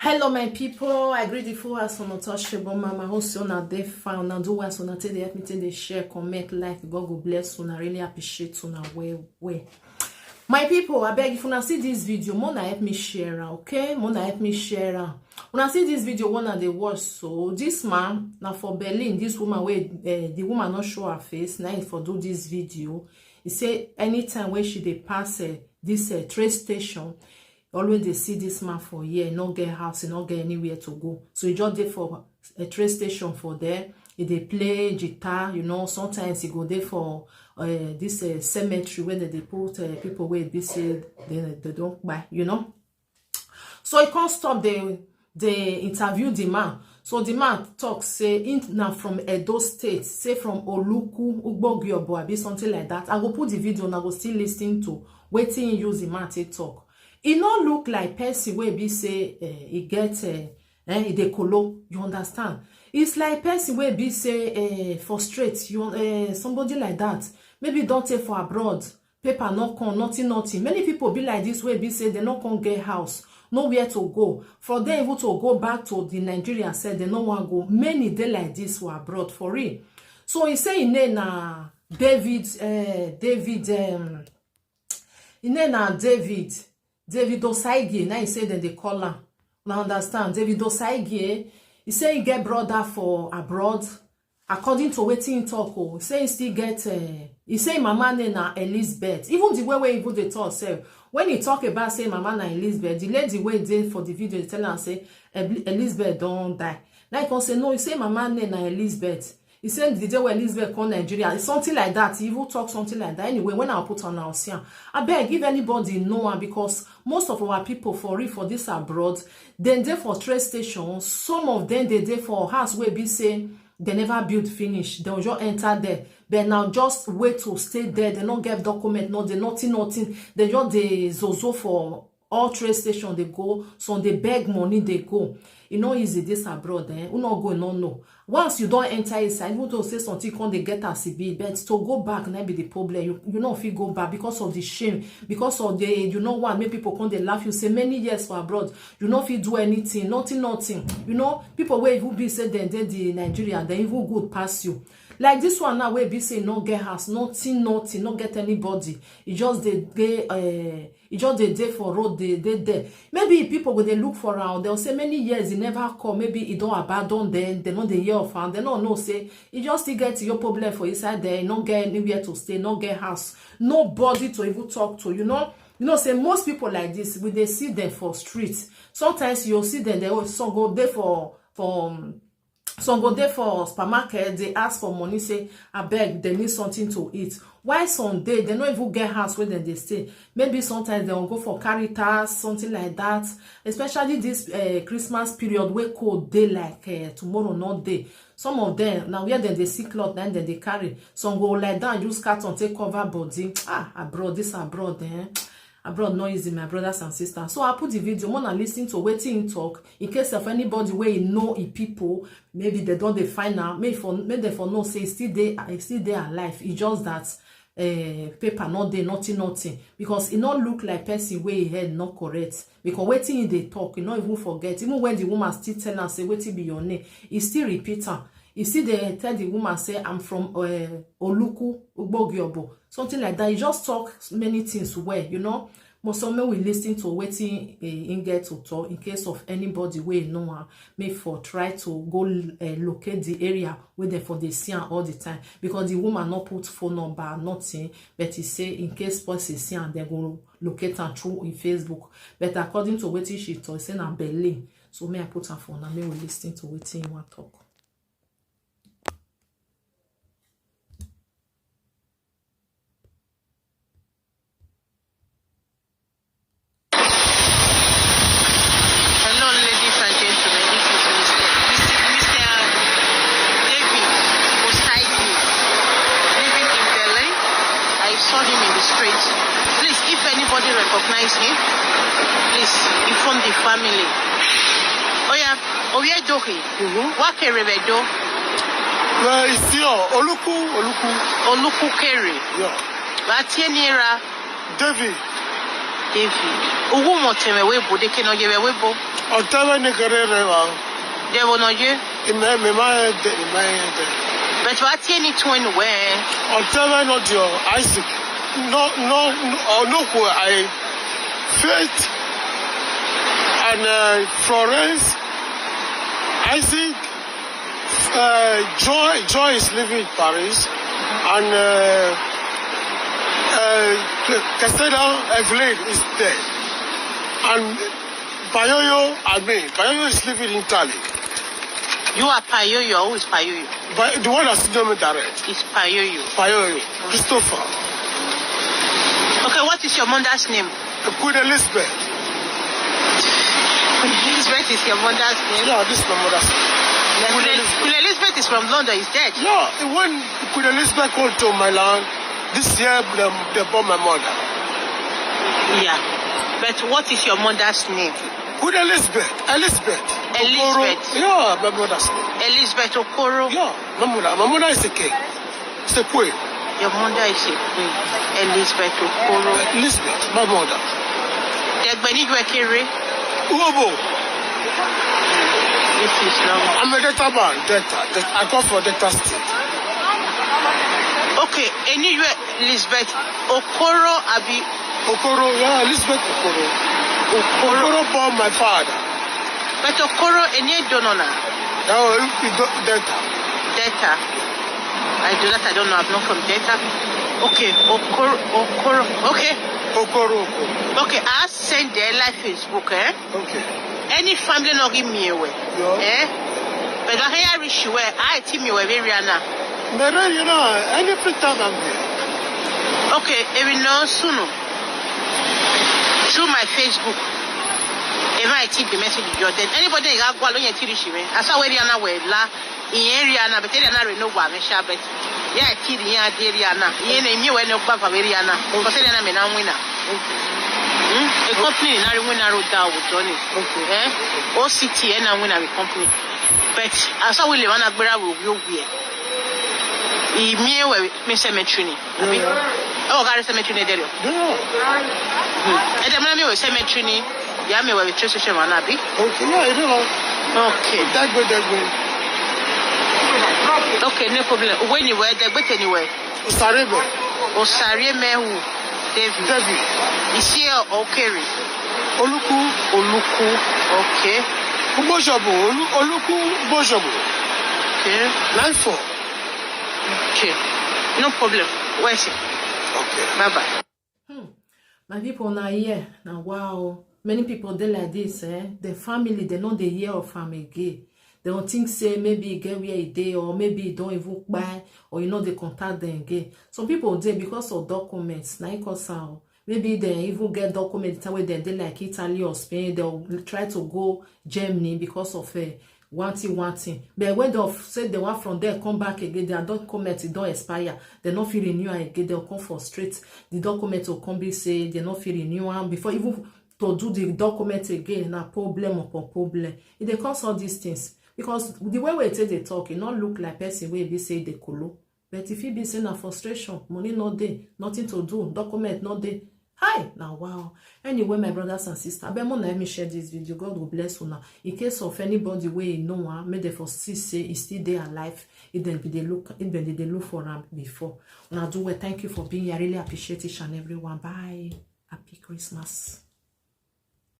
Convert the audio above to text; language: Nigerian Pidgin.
Hello my people, I greet you for as on untouchable mama. Host on a day found and do as on a day help me to share, comment, like. God will bless you. I really appreciate you now. Way. My people, I beg if you see this video, more help me share, okay? More help me share. When I see this video, one of the watch. So this man now for Berlin, this woman where the woman not show her face. Now for do this video, he say anytime when she dey pass this train station. Always they see this man for here, not get house, he not get anywhere to go. So he just there for a train station for there. He they play guitar, you know. Sometimes he go there for this cemetery where they put people where they say they don't buy, you know. So he can't stop the interview the man. So the man talks say now from Edo State, say from Oluku, Ugbogiobo, abi something like that. I go put the video and I go still listen to waiting use the man to talk. It not look like person where be say he get the colo, you understand? It's like person where be say frustrate you somebody like that. Maybe don't take for abroad, paper not come, nothing. Many people be like this way be say they not come get house, nowhere to go. For them able to go back to the Nigeria said they no want go. Many they like this were abroad for real. So he say in na David Osagie, now he say that they call her. Now understand, David Osagie, he say he get brother for abroad. According to wetin talk, he say he still get, he say mama name na Elizabeth. Even the way he put the talk, say, when he talk about say mama na Elizabeth, the lady way did for the video, they tell her say Elizabeth don't die. Now he can say no, he say mama name na Elizabeth. He said the day when Elizabeth come Nigeria, it's something like that. He will talk something like that. Anyway, when I put on our scene, I beg if anybody know her, because most of our people for this abroad, then they for train stations. Some of them they for house where be say they never build finish. They will just enter there. But now just wait to stay there. They don't get document, no, they nothing. They just the zozo for all train station they go. So they beg money they go. You know easy this abroad, you not go no. Once you don't enter inside, even to say something can they get as it be, but to go back now be the problem. You know if you go back because of the shame, because of the you know what make people come they laugh. You say many years for abroad, you know if you do anything, nothing. You know people where you be say then they the Nigeria, they even good pass you. Like this one now where be say no get house, nothing, not get anybody. It just they day for road, they there. Maybe people when they look for her, they'll say many years he never come. Maybe he don't abandon them, they know the year of her, they don't know say he just still get your problem for inside there, not get anywhere to stay, not get house, nobody to even talk to, you know. You know, say most people like this, when they see them for streets, sometimes you'll see them, they also go there for some go there for supermarket, they ask for money, say, I beg, they need something to eat. Why some day, they don't even get house where they stay. Maybe sometimes they will go for Caritas, something like that. Especially this Christmas period, where cold day like tomorrow, not day. Some of them, now where they see cloth, then they carry. Some go lie down, use carton, take cover body. Abroad, this abroad, abroad no easy, my brothers and sisters. So I put the video more and listen to waiting talk in case of anybody where you know people, maybe they don't they find out, maybe they for no say still they alive. It's just that paper not there, nothing. Because it not look like person where he head not correct. Because waiting they talk, you not even forget. Even when the woman still tell her say waiting be your name, he still repeat her. You see, they tell the woman, say, I'm from Oluku, Ugbogiobo. Something like that. You just talk many things well, you know. But some men will listen to waiting in get to talk in case of anybody where you know her, may for try to go locate the area where they for the see all the time. Because the woman not put phone number, nothing. But he say in case person see and they go locate her through in Facebook. But according to waiting she told, say I'm Berlin. So may I put her phone and may we listen to waiting one talk. Recognize him, please inform the family. Oh yeah, Oye Dohi. What carry we do? Well, it's here. Oluku. Oluku carry. Yeah. But David. David. Ugu moteme webo de keno yewe webo. Otava ne kerere wa. Devo no ye. Me ma de. But what any twin where? Otava not your Isaac. No, who I Faith and Florence, Isaac, Joy is living in Paris, and Castella Evelyn is there, and Payoyo is living in Italy. You are Payoyo. Who is Payoyo? But the one that's not direct is Payoyo. Christopher. Okay, what is your mother's name? Queen Elizabeth. Elizabeth is your mother's name? Yeah, this is my mother's name. Queen Elizabeth is from London, is dead? Yeah, when Queen Elizabeth came to my land, this year they bought my mother. Yeah. But what is your mother's name? Queen Elizabeth. Elizabeth. Yeah, my mother's name. Elizabeth Okoro. Yeah, my mother is a king. It's a queen. Your mother is a queen. Elizabeth Okoro. Elizabeth, my mother. Uobo. This is long. I'm a Delta man, Delta. I come from Delta State. Okay, anyway, Elizabeth Okoro Abi. Okoro, yeah, Elizabeth Okoro. Okoro born my father. But Okoro, any donona? No, Delta. Delta. I don't know. I'm not from Delta. Okay, Okoro. Okay. Okoro. Okay, I send their live Facebook, eh? Okay. Any family not give me away. Yeah. Eh? But I hear rich where I team you very Rihanna. Maybe, you know, any time I'm here. Okay, every now soon. Through my Facebook. If I tip the message you then anybody got one on your TV show. I saw where Rihanna were la in Rihanna, but Rihanna no one but yeah, TV Rihanna. You know when you back for Rihanna. Because Rihanna may not winner. A company in Arizona wrote down with Johnny. Okay. Eh? OCT and I win a company. But I saw William and Agbera will be here. He may wear Miss Cemetery. Oh, got a cemetery there. And the money was cemetery. Yeah, me where we trust him on Abby. Okay, yeah, I don't know. Okay. That way. Okay, no problem. When you were there, but anyway. Osarebe. Osarebe who? David. Is here or Kerry? Oluku. Okay. Bojobo. Oluku Bojobo. Okay. 94. Okay. No problem. Where's it? Okay. Bye-bye. My people now here. Now wow. Many people they like this, eh? The family, they know they hear of him again. They don't think say maybe he get where he dey, or maybe he don't even buy, or you know they contact them again. Some people they because of documents, like us out. Maybe they even get documents where they like Italy or Spain. They'll try to go Germany because of wanting. But when they say they want from there come back again, their document it don't expire. They not feel renew again. They'll come for straight. The document will come be say they not feel renew and before even to do the document again na problem upon problem. It dey cause all these things because the way we take the talk, it not look like person wey be say dey kolo. But if it be say na frustration, money no dey, nothing to do, document no dey. Hi, now wow. Anyway, my brothers and sisters, I let me share this video. God will bless you now. In case of anybody where you know, may they for still say he's still there alive. It then be they look for him before. Now do well. Thank you for being here. I really appreciate each and everyone. Bye. Happy Christmas.